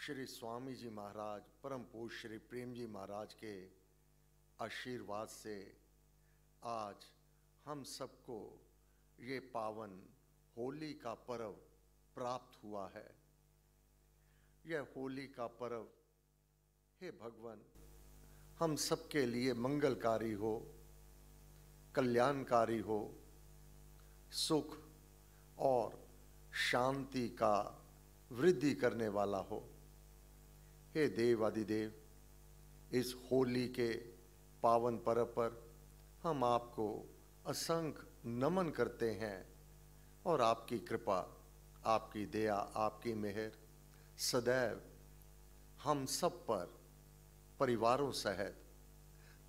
श्री स्वामी जी महाराज परम पूज्य श्री प्रेम जी महाराज के आशीर्वाद से आज हम सबको ये पावन होली का पर्व प्राप्त हुआ है। यह होली का पर्व हे भगवान हम सबके लिए मंगलकारी हो, कल्याणकारी हो, सुख और शांति का वृद्धि करने वाला हो। हे देव आदिदेव, इस होली के पावन पर्व पर हम आपको असंख्य नमन करते हैं और आपकी कृपा, आपकी दया, आपकी मेहर सदैव हम सब पर परिवारों सहित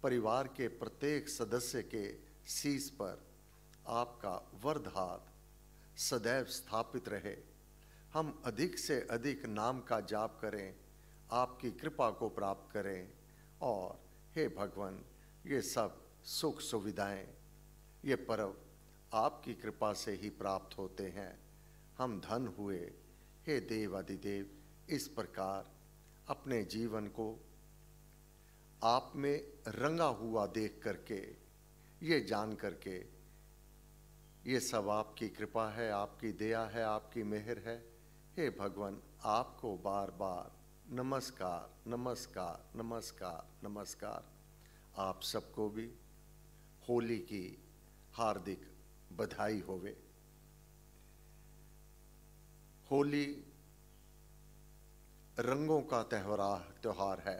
परिवार के प्रत्येक सदस्य के शीश पर आपका वरद हाथ सदैव स्थापित रहे। हम अधिक से अधिक नाम का जाप करें, आपकी कृपा को प्राप्त करें और हे भगवान ये सब सुख सुविधाएं, ये पर्व आपकी कृपा से ही प्राप्त होते हैं। हम धन हुए हे देव आदिदेव, इस प्रकार अपने जीवन को आप में रंगा हुआ देख करके, ये जान करके ये सब आपकी कृपा है, आपकी दया है, आपकी मेहर है। हे भगवान आपको बार बार नमस्कार नमस्कार नमस्कार नमस्कार। आप सबको भी होली की हार्दिक बधाई होवे। होली रंगों का त्योहार है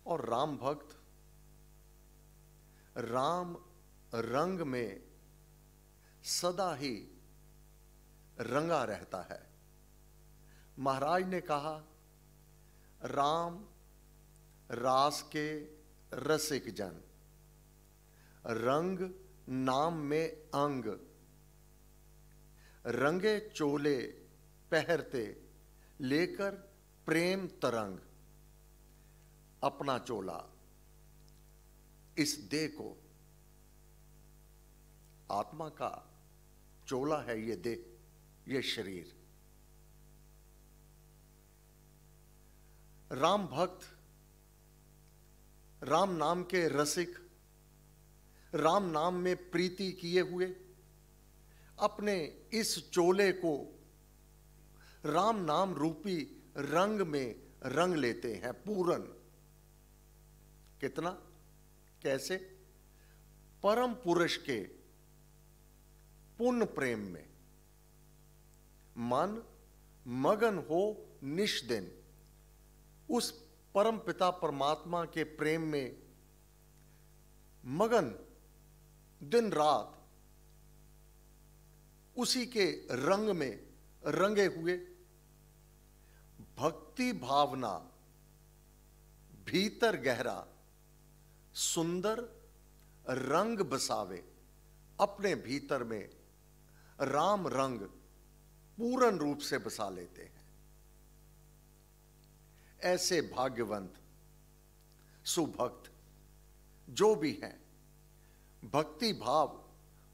और राम भक्त राम रंग में सदा ही रंगा रहता है। महाराज ने कहा, राम रास के रसिक जन, रंग नाम में अंग, रंगे चोले पहरते लेकर प्रेम तरंग। अपना चोला, इस देह को, आत्मा का चोला है ये देह, ये शरीर। राम भक्त, राम नाम के रसिक, राम नाम में प्रीति किए हुए अपने इस चोले को राम नाम रूपी रंग में रंग लेते हैं पूरन। कितना, कैसे? परम पुरुष के पुण्य प्रेम में मन मगन हो निष्दिन, उस परम पिता परमात्मा के प्रेम में मगन दिन रात उसी के रंग में रंगे हुए भक्ति भावना भीतर गहरा सुंदर रंग बसावे। अपने भीतर में राम रंग पूर्ण रूप से बसा लेते हैं। ऐसे भाग्यवंत सुभक्त जो भी हैं, भक्ति भाव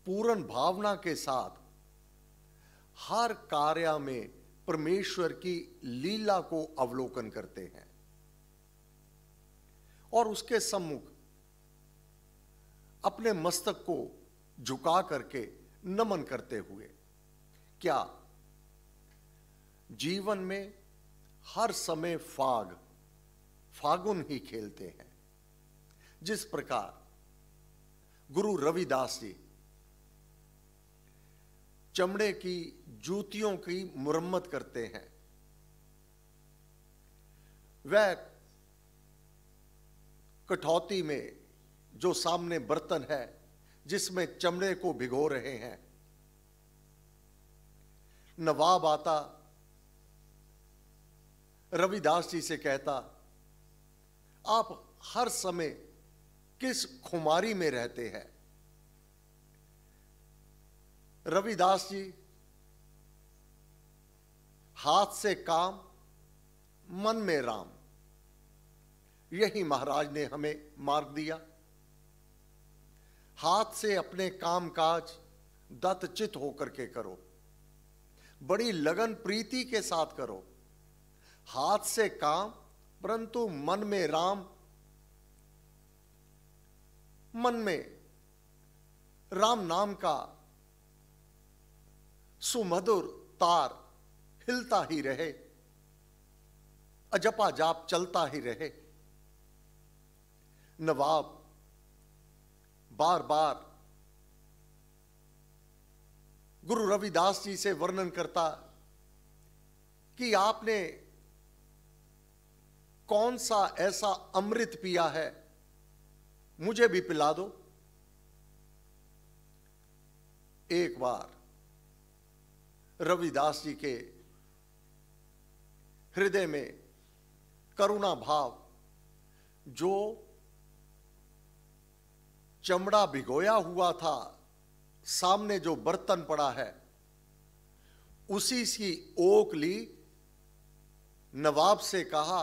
पूर्ण भावना के साथ हर कार्य में परमेश्वर की लीला को अवलोकन करते हैं और उसके सम्मुख अपने मस्तक को झुका करके नमन करते हुए, क्या जीवन में हर समय फागुन ही खेलते हैं। जिस प्रकार गुरु रविदास जी चमड़े की जूतियों की मुरम्मत करते हैं, वह कठौती में जो सामने बर्तन है जिसमें चमड़े को भिगो रहे हैं, नवाब आता रविदास जी से कहता, आप हर समय किस खुमारी में रहते हैं? रविदास जी हाथ से काम मन में राम, यही महाराज ने हमें मार्ग दिया। हाथ से अपने काम काज दत्तचित होकर के करो, बड़ी लगन प्रीति के साथ करो। हाथ से काम परंतु मन में राम, मन में राम नाम का सुमधुर तार हिलता ही रहे, अजपा जाप चलता ही रहे। नवाब बार बार गुरु रविदास जी से वर्णन करता कि आपने कौन सा ऐसा अमृत पिया है, मुझे भी पिला दो। एक बार रविदास जी के हृदय में करुणा भाव, जो चमड़ा भिगोया हुआ था, सामने जो बर्तन पड़ा है, उसी की ओक ली, नवाब से कहा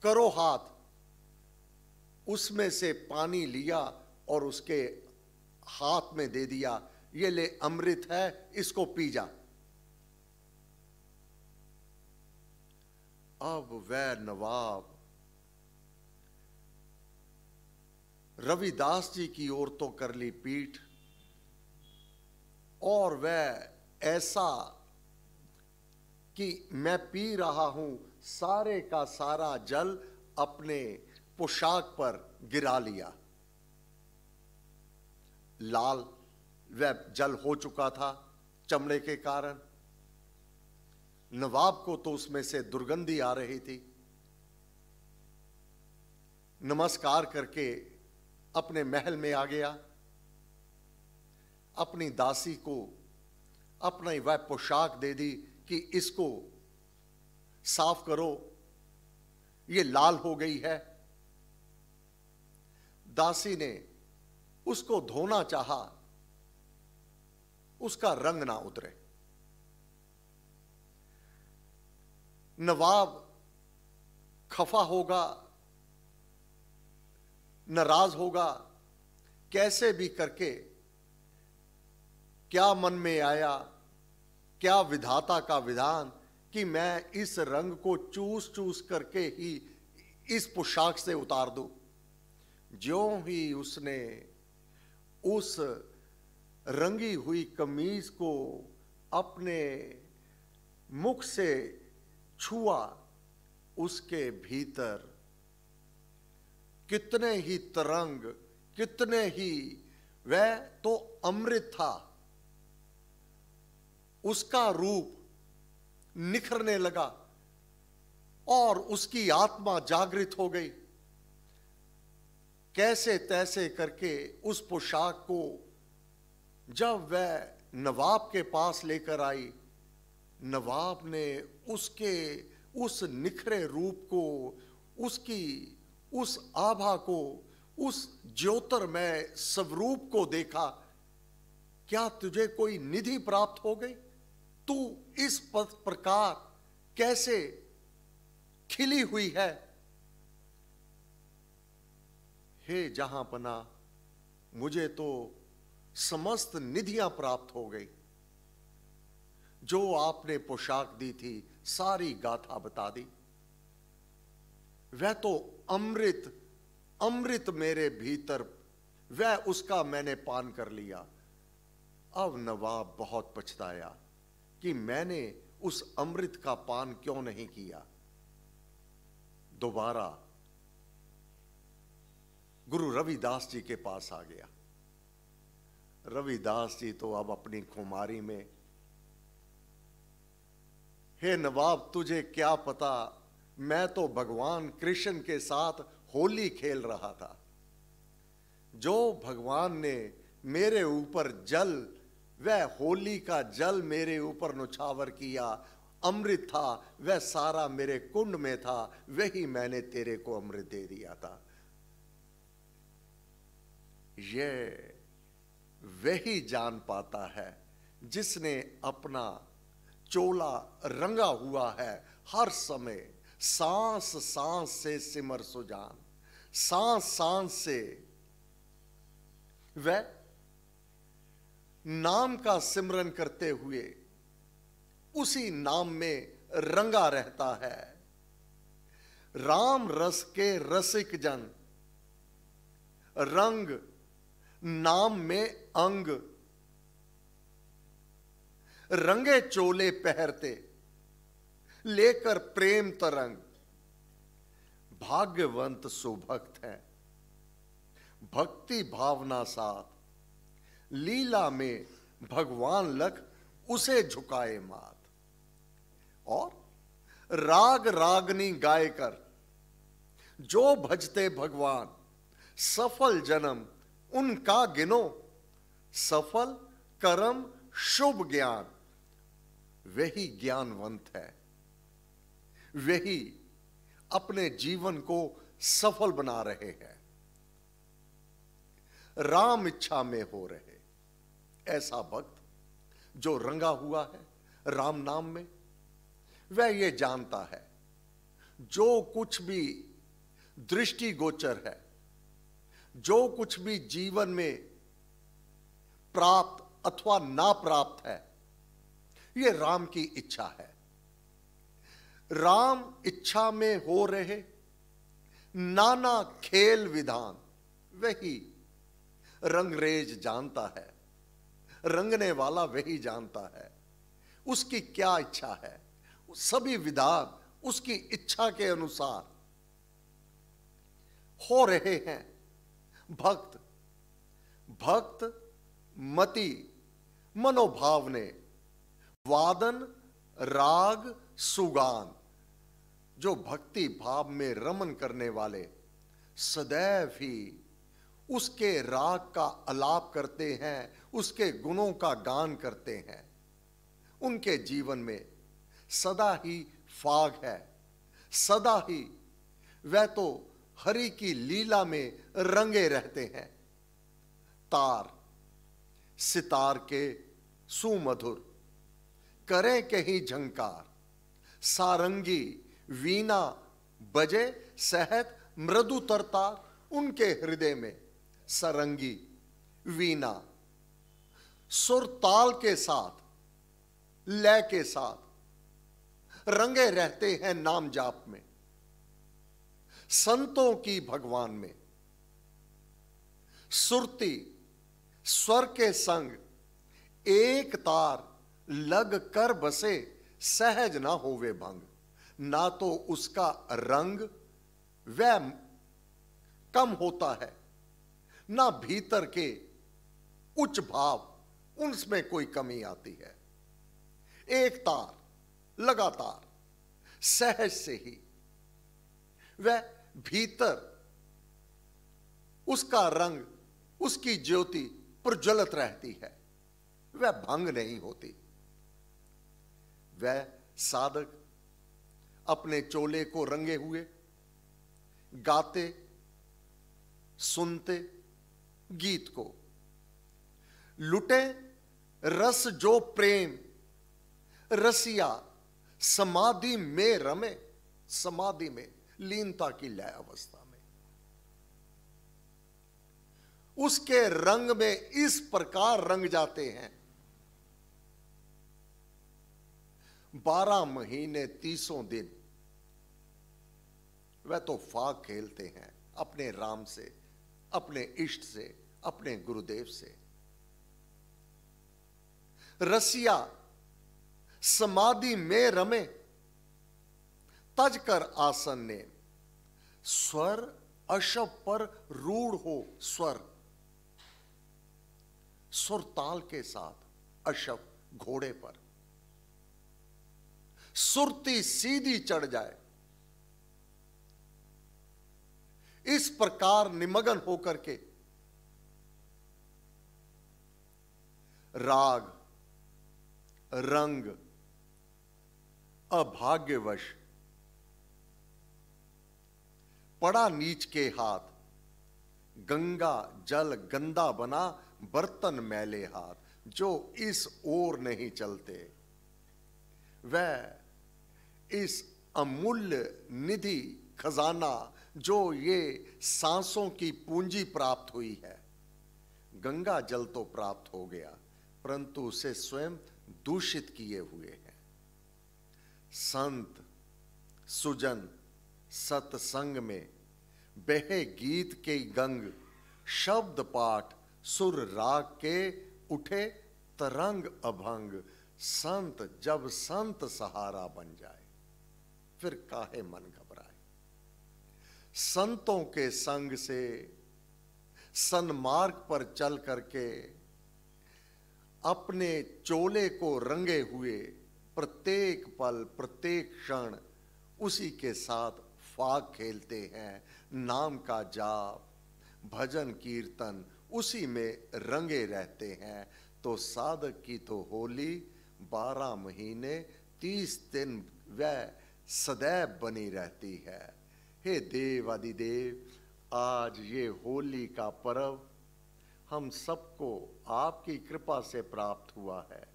करो हाथ, उसमें से पानी लिया और उसके हाथ में दे दिया, ये ले अमृत है, इसको पी जा। अब वह नवाब रविदास जी की ओर तो कर ली पीठ, और वह ऐसा कि मैं पी रहा हूं, सारे का सारा जल अपने पोशाक पर गिरा लिया। लाल वह जल हो चुका था चमड़े के कारण। नवाब को तो उसमें से दुर्गंधी आ रही थी। नमस्कार करके अपने महल में आ गया, अपनी दासी को अपनी वह पोशाक दे दी कि इसको साफ करो, ये लाल हो गई है। दासी ने उसको धोना चाहा, उसका रंग ना उतरे। नवाब खफा होगा, नाराज होगा, कैसे भी करके, क्या मन में आया, क्या विधाता का विधान कि मैं इस रंग को चूस चूस करके ही इस पोशाक से उतार दूं। ज्यों ही उसने उस रंगी हुई कमीज को अपने मुख से छुआ, उसके भीतर कितने ही तरंग, कितने ही, वह तो अमृत था, उसका रूप निखरने लगा और उसकी आत्मा जागृत हो गई। कैसे तैसे करके उस पोशाक को जब वह नवाब के पास लेकर आई, नवाब ने उसके उस निखरे रूप को, उसकी उस आभा को, उस ज्योतिर्मय स्वरूप को देखा। क्या तुझे कोई निधि प्राप्त हो गई? तू इस प्रकार कैसे खिली हुई है? हे जहांपना, मुझे तो समस्त निधियां प्राप्त हो गई। जो आपने पोशाक दी थी, सारी गाथा बता दी। वह तो अमृत, अमृत मेरे भीतर, वह उसका मैंने पान कर लिया। अब नवाब बहुत पछताया कि मैंने उस अमृत का पान क्यों नहीं किया। दोबारा गुरु रविदास जी के पास आ गया। रविदास जी तो अब अपनी खुमारी में, हे नवाब, तुझे क्या पता, मैं तो भगवान कृष्ण के साथ होली खेल रहा था। जो भगवान ने मेरे ऊपर जल, वह होली का जल मेरे ऊपर नुछावर किया, अमृत था, वह सारा मेरे कुंड में था, वही मैंने तेरे को अमृत दे दिया था। ये वही जान पाता है जिसने अपना चोला रंगा हुआ है, हर समय सांस सांस से सिमर सुजान, सांस सांस से वह नाम का सिमरन करते हुए उसी नाम में रंगा रहता है। राम रस के रसिक जन, रंग नाम में अंग, रंगे चोले पहरते लेकर प्रेम तरंग। भाग्यवंत सुभक्त है, भक्ति भावना साथ, लीला में भगवान लख उसे झुकाए मात। और राग रागनी गायकर जो भजते भगवान, सफल जन्म उनका गिनो, सफल कर्म शुभ ज्ञान। वही ज्ञानवंत है, वही अपने जीवन को सफल बना रहे हैं, राम इच्छा में हो रहे। ऐसा भक्त जो रंगा हुआ है राम नाम में, वह ये जानता है जो कुछ भी दृष्टिगोचर है, जो कुछ भी जीवन में प्राप्त अथवा ना प्राप्त है, ये राम की इच्छा है। राम इच्छा में हो रहे नाना खेल विधान, वही रंगरेज जानता है, रंगने वाला वही जानता है उसकी क्या इच्छा है। सभी विधान उसकी इच्छा के अनुसार हो रहे हैं। भक्त भक्त मति मनोभाव ने वादन राग सुगान, जो भक्ति भाव में रमन करने वाले सदैव ही उसके राग का आलाप करते हैं, उसके गुणों का गान करते हैं। उनके जीवन में सदा ही फाग है, सदा ही वह तो हरि की लीला में रंगे रहते हैं। तार सितार के सुमधुर करे कहीं झंकार, सारंगी वीणा बजे सहत मृदु तरतार। उनके हृदय में सारंगी वीणा सुर ताल के साथ, लय के साथ रंगे रहते हैं नाम जाप में। संतों की भगवान में सुरती स्वर के संग एक तार लग कर बसे, सहज ना होवे भंग। ना तो उसका रंग वह कम होता है, ना भीतर के उच्च भाव उनमें कोई कमी आती है। एक तार लगातार सहज से ही वह भीतर उसका रंग, उसकी ज्योति प्रज्वलित रहती है, वह भंग नहीं होती। वह साधक अपने चोले को रंगे हुए गाते सुनते गीत को, लुटे रस जो प्रेम रसिया समाधि में रमे। समाधि में लीनता की लय अवस्था में उसके रंग में इस प्रकार रंग जाते हैं। 12 महीने 30 दिन वह तो फाग खेलते हैं अपने राम से, अपने इष्ट से, अपने गुरुदेव से। रसिया समाधि में रमे, तज कर आसन ने स्वर अशव पर रूढ़ हो। स्वर सुर ताल के साथ अशव घोड़े पर, सुरती सीधी चढ़ जाए, इस प्रकार निमग्न होकर के राग रंग अभाग्यवश पड़ा नीच के हाथ, गंगा जल गंदा बना बर्तन मैले हाथ। जो इस ओर नहीं चलते वह इस अमूल्य निधि खजाना जो ये सांसों की पूंजी प्राप्त हुई है, गंगा जल तो प्राप्त हो गया परंतु उसे स्वयं दूषित किए हुए हैं। संत सुजन सतसंग में बहे गीत के गंग, शब्द पाठ सुर राग के उठे तरंग अभंग। संत जब संत सहारा बन जाए, फिर काहे मन घबराए। संतों के संग से सन्मार्ग पर चल करके अपने चोले को रंगे हुए प्रत्येक पल प्रत्येक क्षण उसी के साथ फाग खेलते हैं। नाम का जाप भजन कीर्तन उसी में रंगे रहते हैं। तो साधक की तो होली 12 महीने 30 दिन वह सदैव बनी रहती है। हे देव आदिदेव, आज ये होली का पर्व हम सबको आपकी कृपा से प्राप्त हुआ है।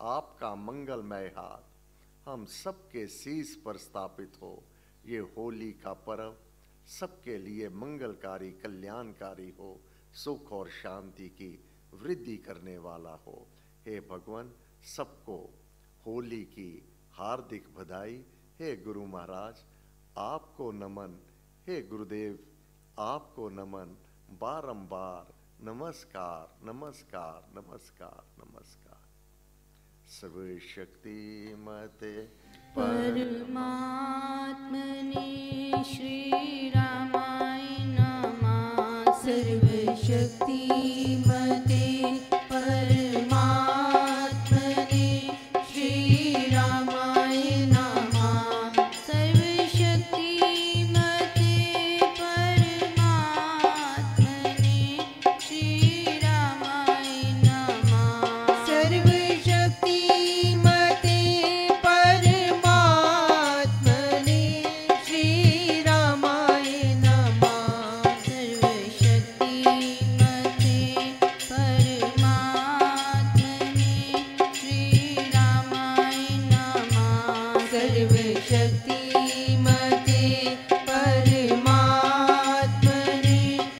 आपका मंगलमय हाथ हम सबके शीश पर स्थापित हो। ये होली का पर्व सबके लिए मंगलकारी कल्याणकारी हो, सुख और शांति की वृद्धि करने वाला हो। हे भगवान, सबको होली की हार्दिक बधाई। हे गुरु महाराज, आपको नमन। हे गुरुदेव, आपको नमन। बारंबार नमस्कार नमस्कार नमस्कार नमस्कार। सर्वशक्तिमते परमात्मने श्री रामाय नमः। सर्वशक्तिमते परमात्मने श्री रामाय नमः। सर्वशक्तिमते परमात्मने श्री रामाय नमः। सर्वशक्ति सर्वशक्ति